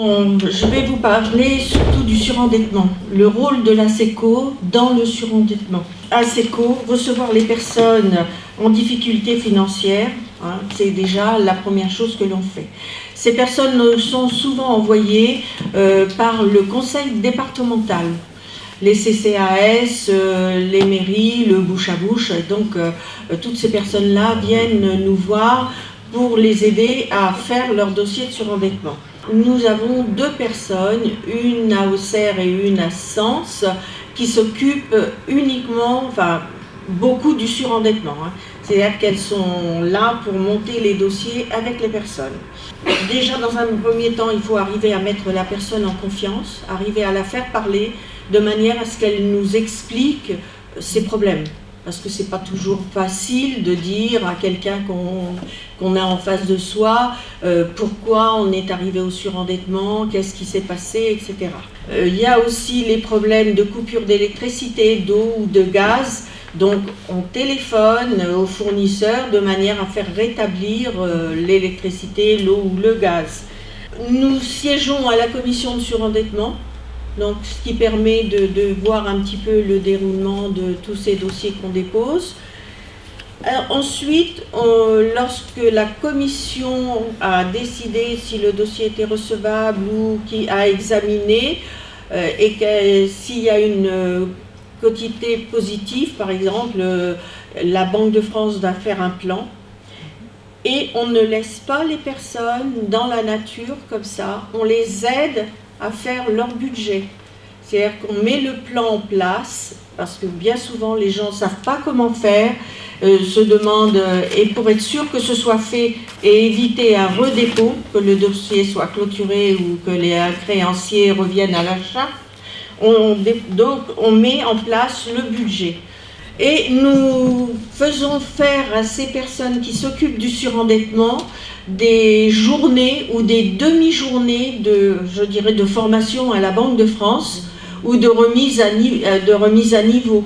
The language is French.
Je vais vous parler surtout du surendettement, le rôle de l'ASECO dans le surendettement. ASECO, recevoir les personnes en difficulté financière, hein, c'est déjà la première chose que l'on fait. Ces personnes sont souvent envoyées par le conseil départemental, les CCAS, les mairies, le bouche à bouche. Donc toutes ces personnes-là viennent nous voir pour les aider à faire leur dossier de surendettement. Nous avons 2 personnes, une à Auxerre et une à Sens, qui s'occupent uniquement, enfin beaucoup du surendettement. Hein. C'est-à-dire qu'elles sont là pour monter les dossiers avec les personnes. Déjà, dans un premier temps, il faut arriver à mettre la personne en confiance, arriver à la faire parler de manière à ce qu'elle nous explique ses problèmes. Parce que c'est pas toujours facile de dire à quelqu'un qu'on a en face de soi pourquoi on est arrivé au surendettement, qu'est-ce qui s'est passé, etc. Il y a aussi les problèmes de coupure d'électricité, d'eau ou de gaz. Donc on téléphone aux fournisseurs de manière à faire rétablir l'électricité, l'eau ou le gaz. Nous siégeons à la commission de surendettement. Donc, ce qui permet de voir un petit peu le déroulement de tous ces dossiers qu'on dépose. Alors, ensuite, lorsque la commission a décidé si le dossier était recevable ou qui a examiné, et que s'il y a une quotité positive, par exemple, la Banque de France doit faire un plan, et on ne laisse pas les personnes dans la nature comme ça, on les aide à faire leur budget. C'est-à-dire qu'on met le plan en place, parce que bien souvent les gens ne savent pas comment faire, se demandent, et pour être sûr que ce soit fait et éviter un redépôt, que le dossier soit clôturé ou que les créanciers reviennent à l'achat, donc on met en place le budget. Et nous faisons faire à ces personnes qui s'occupent du surendettement des journées ou des demi-journées de formation à la Banque de France ou de remise à niveau.